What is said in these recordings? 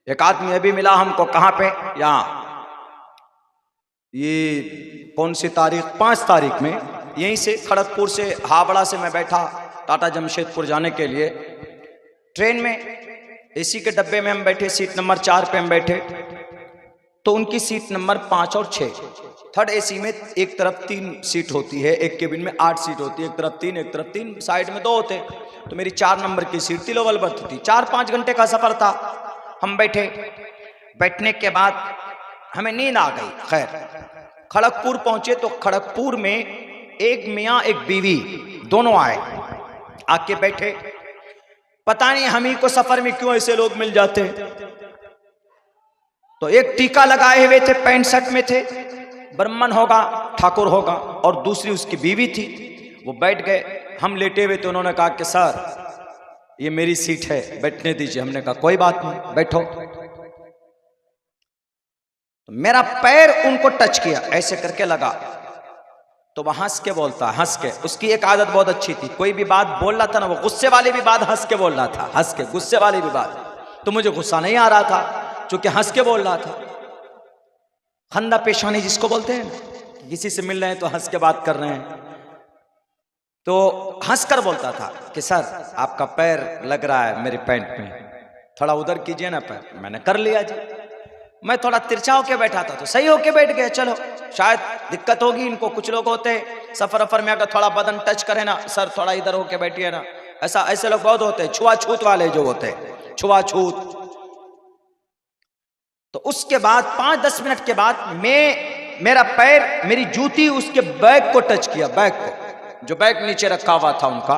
एक आदमी अभी मिला हमको, कहाँ पे, यहाँ, ये कौन सी तारीख, 5 तारीख में, यहीं से खड़गपुर से हावड़ा से मैं बैठा टाटा जमशेदपुर जाने के लिए ट्रेन में, एसी के डब्बे में हम बैठे, सीट नंबर 4 पे हम बैठे, तो उनकी सीट नंबर 5 और 6, थर्ड एसी में एक तरफ 3 सीट होती है, एक केबिन में 8 सीट होती है, एक तरफ 3 एक तरफ 3, साइड में 2 होते, तो मेरी 4 नंबर की सीट थी, लोअर बर्थ थी। 4-5 घंटे का सफर था, हम बैठे, बैठने के बाद हमें नींद आ गई। खैर खड़गपुर पहुंचे तो खड़गपुर में एक मियाँ एक बीवी दोनों आए, आके बैठे, पता नहीं हम ही को सफर में क्यों ऐसे लोग मिल जाते। तो एक टीका लगाए हुए थे, पैंट शर्ट में थे, ब्राह्मण होगा, ठाकुर होगा, और दूसरी उसकी बीवी थी। वो बैठ गए, हम लेटे हुए थे। उन्होंने कहा कि सर ये मेरी सीट है, बैठने दीजिए। हमने कहा कोई बात नहीं, बैठो। तो मेरा पैर उनको टच किया, ऐसे करके लगा, तो वह हंस के बोलता, हंस के, उसकी एक आदत बहुत अच्छी थी, कोई भी बात बोल रहा था ना, वो गुस्से वाली भी बात हंस के बोल रहा था, हंस के, गुस्से वाली भी बात। तो मुझे गुस्सा नहीं आ रहा था क्योंकि हंस के बोल रहा था। खंदा पेशानी जिसको बोलते हैं, किसी से मिल रहे हैं तो हंस के बात कर रहे हैं, तो हंसकर बोलता था कि सर आपका पैर लग रहा है मेरी पैंट में, थोड़ा उधर कीजिए ना पैर। मैंने कर लिया जी। मैं थोड़ा तिरछा होके बैठा था तो सही होके बैठ गया, चलो शायद दिक्कत होगी इनको, कुछ लोग होते हैं सफर अफर में अगर थोड़ा बदन टच करे ना, सर थोड़ा इधर होके बैठिए ना, ऐसे लोग बहुत होते हैं, छुआछूत वाले जो होते हैं, छुआछूत। तो उसके बाद 5-10 मिनट के बाद मेरा पैर, मेरी जूती उसके बैग को टच किया, बैग को, जो बैग नीचे रखा हुआ था उनका।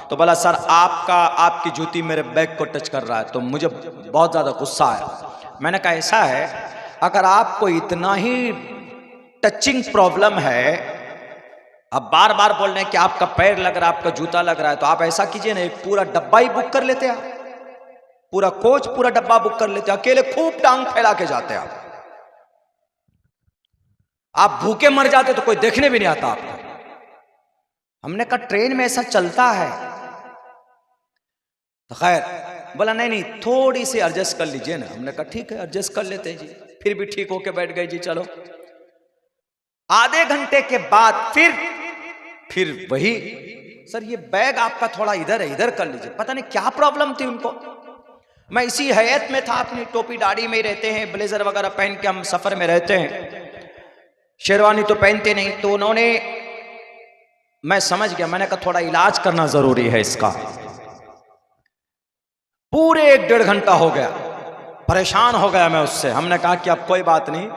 तो बोला सर आपकी जूती मेरे बैग को टच कर रहा है। तो मुझे बहुत ज्यादा गुस्सा आया। मैंने कहा ऐसा है, अगर आपको इतना ही टचिंग प्रॉब्लम है, अब बार बार बोल रहे हैं कि आपका पैर लग रहा है, आपका जूता लग रहा है, तो आप ऐसा कीजिए ना, एक पूरा डब्बा ही बुक कर लेते आप, पूरा कोच, पूरा डब्बा बुक कर लेते, अकेले खूब टांग फैला के जाते आप भूखे मर जाते तो कोई देखने भी नहीं आता आपको। हमने कहा ट्रेन में ऐसा चलता है। तो खैर बोला नहीं थोड़ी सी एडजस्ट कर लीजिए ना। हमने कहा ठीक है एडजस्ट कर लेते हैं जी। फिर भी ठीक होके बैठ गए जी। चलो आधे घंटे के बाद फिर वही, सर ये बैग आपका थोड़ा इधर है, इधर कर लीजिए। पता नहीं क्या प्रॉब्लम थी उनको। मैं इसी हैयत में था, अपनी टोपी दाढ़ी में रहते हैं, ब्लेजर वगैरह पहन के हम सफर में रहते हैं, शेरवानी तो पहनते नहीं। तो उन्होंने, मैं समझ गया, मैंने कहा थोड़ा इलाज करना जरूरी है इसका। पूरे 1-1.5 घंटा हो गया, परेशान हो गया मैं उससे। हमने कहा कि अब कोई बात नहीं।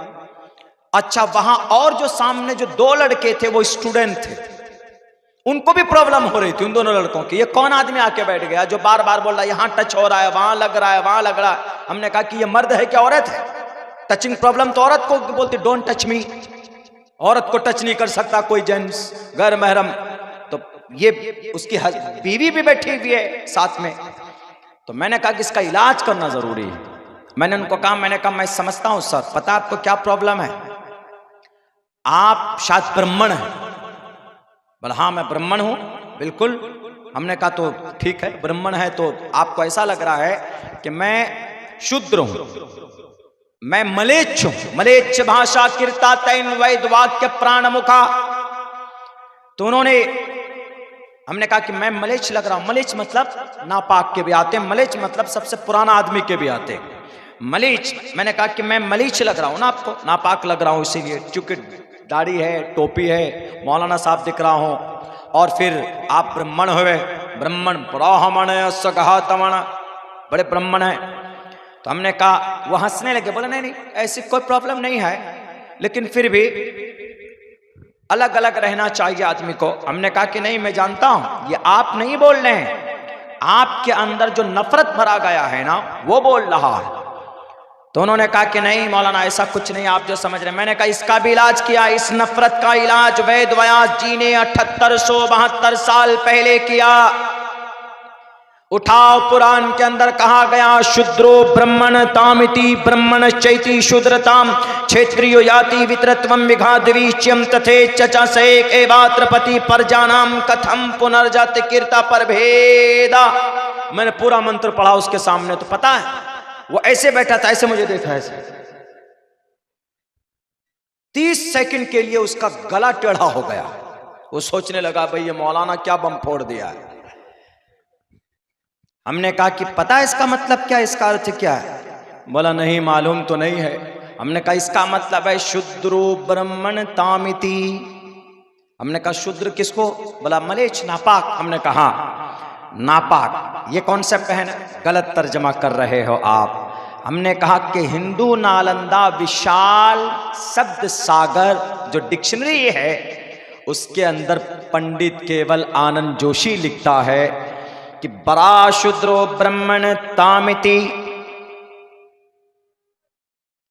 अच्छा वहां और जो सामने जो 2 लड़के थे वो स्टूडेंट थे, उनको भी प्रॉब्लम हो रही थी, उन दोनों लड़कों की। ये कौन आदमी आके बैठ गया जो बार बार बोल रहा है यहां टच हो रहा है, वहां लग रहा है, वहां लग रहा है। हमने कहा कि ये मर्द है क्या औरत है? टचिंग प्रॉब्लम तो औरत को बोलती, डोंट टच मी। औरत को टच नहीं कर सकता कोई जेंट्स, गैर महरम। तो ये उसकी बीवी भी बैठी हुई है साथ में। तो मैंने कहा कि इसका इलाज करना जरूरी है। मैंने उनको कहा, मैं समझता हूं सर, पता आपको क्या प्रॉब्लम है? आप शायद ब्राह्मण हैं। बोला हाँ मैं ब्राह्मण हूं, बिल्कुल। हमने कहा तो ठीक है, ब्राह्मण है तो आपको ऐसा लग रहा है कि मैं शूद्र हूं, मैं मलेच्छ हूं। मलेच्छ भाषा कीर्ता तैन वैद वाक्य प्राण मुखा। तो उन्होंने, हमने कहा कि मैं मलेच्छ लग रहा हूं। मलेच्छ मतलब नापाक के भी आते हैं, मलेच्छ मतलब सबसे पुराना आदमी के भी आते हैं मलेच्छ। मैंने कहा कि मैं मलेच्छ लग रहा हूं ना आपको, नापाक लग रहा हूं इसीलिए, क्योंकि दाढ़ी है, टोपी है, मौलाना साहब दिख रहा हूं, और फिर आप ब्राह्मण हुए, ब्राह्मण ब्राह्मण सगहतमण, बड़े ब्राह्मण है। तो हमने कहा, वो हंसने लगे, बोले नहीं ऐसी कोई प्रॉब्लम नहीं है, लेकिन फिर भी अलग अलग रहना चाहिए आदमी को। हमने कहा कि नहीं मैं जानता हूं, ये आप नहीं बोल रहे हैं, आपके अंदर जो नफरत भरा गया है ना वो बोल रहा है। तो उन्होंने कहा कि नहीं मौलाना ऐसा कुछ नहीं, आप जो समझ रहे। मैंने कहा इसका भी इलाज किया, इस नफरत का इलाज वेद व्यास जी ने 7872 साल पहले किया। उठाओ, पुराण के अंदर कहा गया, शूद्रो ब्राह्मण तामिति ब्राह्मण चैति शूद्रताम क्षेत्रियो याति वितरत्वम विघाद्वीच्यम तथे चचसे एवात्रपति परजानाम कथम पुनर्जाति कीर्ता पर भेदा। मैंने पूरा मंत्र पढ़ा उसके सामने, तो पता है वो ऐसे बैठा था, ऐसे मुझे देखा ऐसे। 30 सेकंड के लिए उसका गला टेढ़ा हो गया। वो सोचने लगा भाई ये मौलाना क्या बम फोड़ दिया है। हमने कहा कि पता है इसका मतलब क्या, इसका अर्थ क्या है? बोला नहीं मालूम तो नहीं है। हमने कहा इसका मतलब है शूद्रो ब्राह्मण तामिति। हमने कहा शूद्र किसको? बोला मलेच्छ, नापाक। हमने कहा नापाक ये कॉन्सेप्ट है ना, गलत तर्जमा कर रहे हो आप। हमने कहा कि हिंदू नालंदा विशाल शब्द सागर जो डिक्शनरी है उसके अंदर पंडित केवल आनंद जोशी लिखता है कि बरा शूद्रो ब्राह्मण तामिति।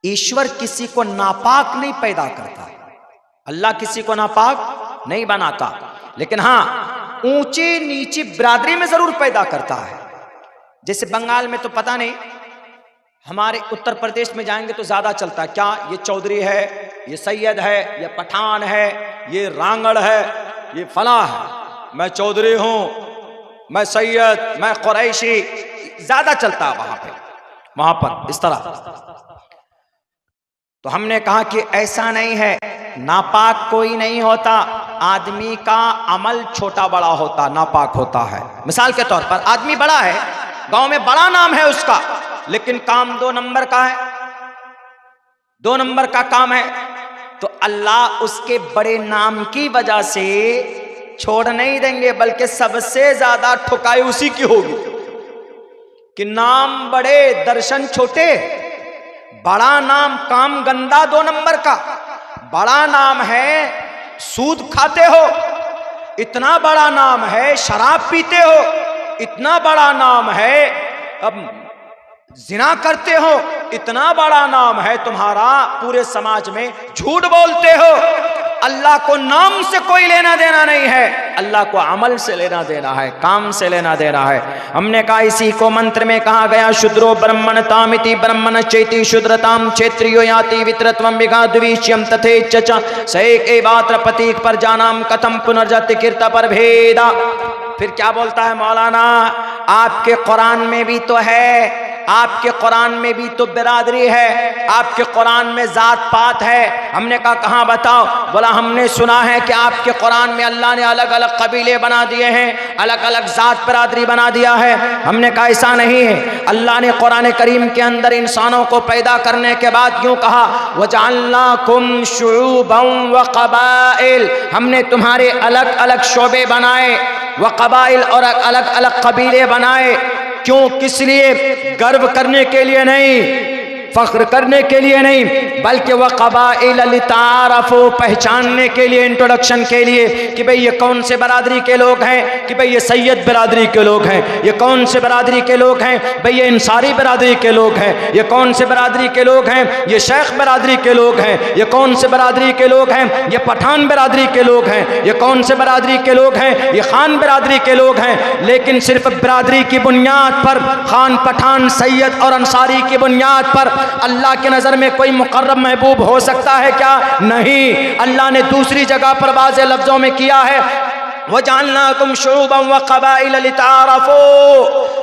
ईश्वर किसी को नापाक नहीं पैदा करता, अल्लाह किसी को नापाक नहीं बनाता, लेकिन हां ऊंची नीची बिरादरी में जरूर पैदा करता है। जैसे बंगाल में तो पता नहीं, हमारे उत्तर प्रदेश में जाएंगे तो ज्यादा चलता है क्या, ये चौधरी है, ये सैयद है, ये पठान है, ये रांगड़ है, ये फला है, मैं चौधरी हूं, मैं सैयद, मैं कुरैशी, ज्यादा चलता है वहां पर इस तरह। तो हमने कहा कि ऐसा नहीं है, नापाक कोई नहीं होता, आदमी का अमल छोटा बड़ा होता, नापाक होता है। मिसाल के तौर पर आदमी बड़ा है, गांव में बड़ा नाम है उसका, लेकिन काम 2 नंबर का है, 2 नंबर का काम है, तो अल्लाह उसके बड़े नाम की वजह से छोड़ नहीं देंगे, बल्कि सबसे ज्यादा ठुकाई उसी की होगी कि नाम बड़े दर्शन छोटे। बड़ा नाम काम गंदा 2 नंबर का, बड़ा नाम है सूद खाते हो, इतना बड़ा नाम है शराब पीते हो, इतना बड़ा नाम है अब जिना करते हो, इतना बड़ा नाम है तुम्हारा पूरे समाज में झूठ बोलते हो। अल्लाह को नाम से कोई लेना देना नहीं है, अल्लाह को अमल से लेना देना है, काम से लेना देना है। हमने कहा इसी को मंत्र में कहा गया शूद्रो ब्राह्मण तामिति ब्राह्मण चेति शूद्रताम क्षेत्रियो याति वित्रत्वम विगाद्विष्यम तथे चचा सैके बात्र प्रतीक पर जानाम कथम पुनर्जति कीर्त पर भेदा। फिर क्या बोलता है मौलाना, आपके कुरान में भी तो है, आपके कुरान में भी तो बिरादरी है, आपके कुरान में जात पात है। हमने कहा कहां बताओ? बोला हमने सुना है कि आपके कुरान में अल्लाह ने अलग अलग कबीले बना दिए हैं, अलग अलग जात बिरादरी बना दिया है। हमने कहा ऐसा नहीं है, अल्लाह ने कुरान करीम के अंदर इंसानों को पैदा करने के बाद यूं कहा वजअलनाकुम शुऊबन व क़बाइल, हमने तुम्हारे अलग अलग शोबे बनाए, व क़बाइल और अलग अलग कबीले बनाए। क्यों? किस लिए? गर्व करने के लिए नहीं, फख्र करने के लिए नहीं, बल्कि वह क़बाइल लितारफ़ू, पहचानने के लिए, इंट्रोडक्शन के लिए कि भाई ये कौन से बरादरी के लोग हैं, कि भाई ये सैयद बरादरी के लोग हैं, ये कौन से बरादरी के लोग हैं, भाई ये इंसारी बरादरी के लोग हैं, ये कौन से बरादरी के लोग हैं, ये शेख बरादरी के लोग हैं, ये कौन से बरादरी के लोग हैं, ये पठान बरादरी के लोग हैं, ये कौन से बरादरी के लोग हैं, ये खान बरादरी के लोग हैं। लेकिन सिर्फ बरादरी की बुनियाद पर, खान पठान सैयद और अंसारी की बुनियाद पर अल्लाह के नजर में कोई मुकर्रब महबूब हो सकता है क्या? नहीं। अल्लाह ने दूसरी जगह पर वाज़ेह लफ्जों में किया है वजअलनाकुम शुऊबन व क़बाइल लितारफ़ू,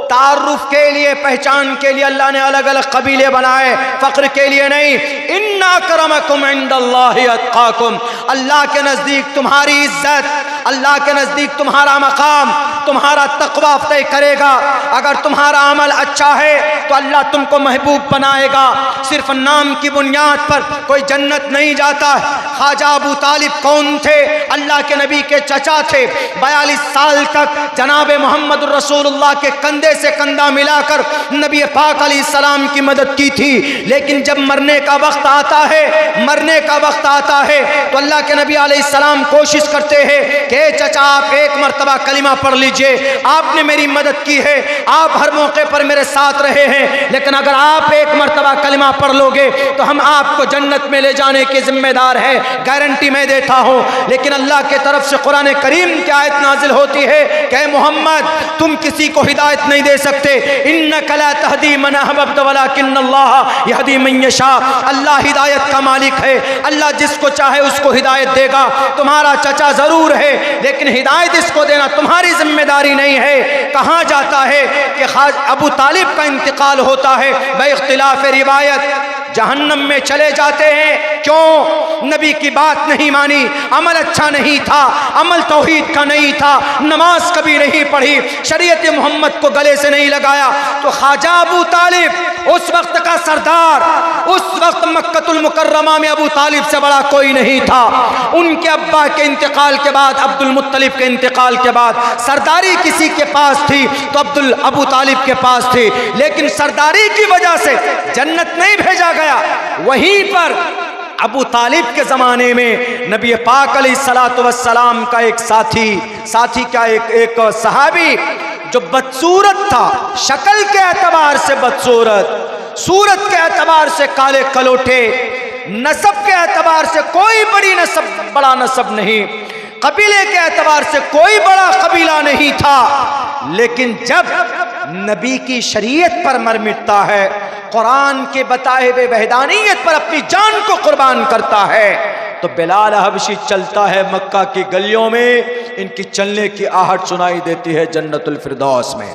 तारुफ के लिए, पहचान के लिए अल्लाह ने अलग अलग कबीले बनाए, फख्र के लिए नहीं। इन्ना अक्रमकुम इंदल्लाहि अत्क़ाकुम, अल्लाह के नजदीक तुम्हारी इज्जत, अल्लाह के नजदीक तुम्हारा मकाम, तुम्हारा तक़वा तय करेगा। अगर तुम्हारा अमल अच्छा है तो अल्लाह तुमको महबूब बनाएगा। सिर्फ नाम की बुनियाद पर कोई जन्नत नहीं जाता। ख्वाजा अबू तालिब कौन थे? अल्लाह के नबी के चचा थे। 42 साल तक जनाब मोहम्मद रसूलुल्लाह के कंधे से कंधा मिलाकर नबी पाक अलैहिस्सलाम की मदद की थी। लेकिन जब मरने का वक्त आता है, मरने का वक्त आता है तो अल्लाह के नबी अलैहिस्सलाम कोशिश करते हैं कि चचा आप एक मर्तबा कलिमा पढ़ लीजिए, आपने मेरी मदद की है, आप हर मौके पर मेरे साथ रहे हैं, लेकिन अगर आप एक मर्तबा कलिमा पढ़ लोगे तो हम आपको जन्नत में ले जाने के जिम्मेदार है, गारंटी मैं देता हूँ। लेकिन अल्लाह के तरफ से कुरान करीम की आयत नाजिल होती है कि मोहम्मद तुम किसी को हिदायत नहीं दे सकते। इन्नका ला तहदी मन अहबब्त वलाकिन्नल्लाह यहदी मन यशा, अल्लाह हिदायत का मालिक है, अल्लाह जिसको चाहे उसको हिदायत देगा। तुम्हारा चचा जरूर है लेकिन हिदायत इसको देना तुम्हारी जिम्मेदारी जिम्मेदारी नहीं है। कहाँ जाता है कि अबू तालिब का इंतकाल होता है बइख्तिलाफ रिवायत, जहन्नम में चले जाते हैं। क्यों? नबी की बात नहीं मानी, अमल अच्छा नहीं था, अमल तौहीद का नहीं था, नमाज कभी नहीं पढ़ी, शरीयत मोहम्मद को गले से नहीं लगाया। तो ख्वाजा अबू तालिब उस वक्त का सरदार, उस वक्त मक्कतुल मुकर्रमा में अबू तालिब से बड़ा कोई नहीं था। उनके अब्बा के इंतकाल के बाद, अब्दुल मुत्तलिब के इंतकाल के बाद सरदारी किसी के पास थी तो अबू तालिब के पास थी, लेकिन सरदारी की वजह से जन्नत नहीं भेजा गया। वहीं पर अबू तालिब के ज़माने में नबी पाक अलैहिस्सलातु वस्सलाम का एक साथी का एक सहाबी जो बदसूरत था, शक्ल के एतबार से बदसूरत, सूरत के एतबार से काले कलोटे, नसब के एतबार से कोई बड़ा नसब नहीं, कबीले के एतबार से कोई बड़ा कबीला नहीं था, लेकिन जब नबी की शरीयत पर मर मिटता है, कुरान के बताए हुए वहदानियत पर अपनी जान को कुर्बान करता है, तो बिलाल हबशी चलता है मक्का की गलियों में, इनकी चलने की आहट सुनाई देती है जन्नतुल फिरदौस में।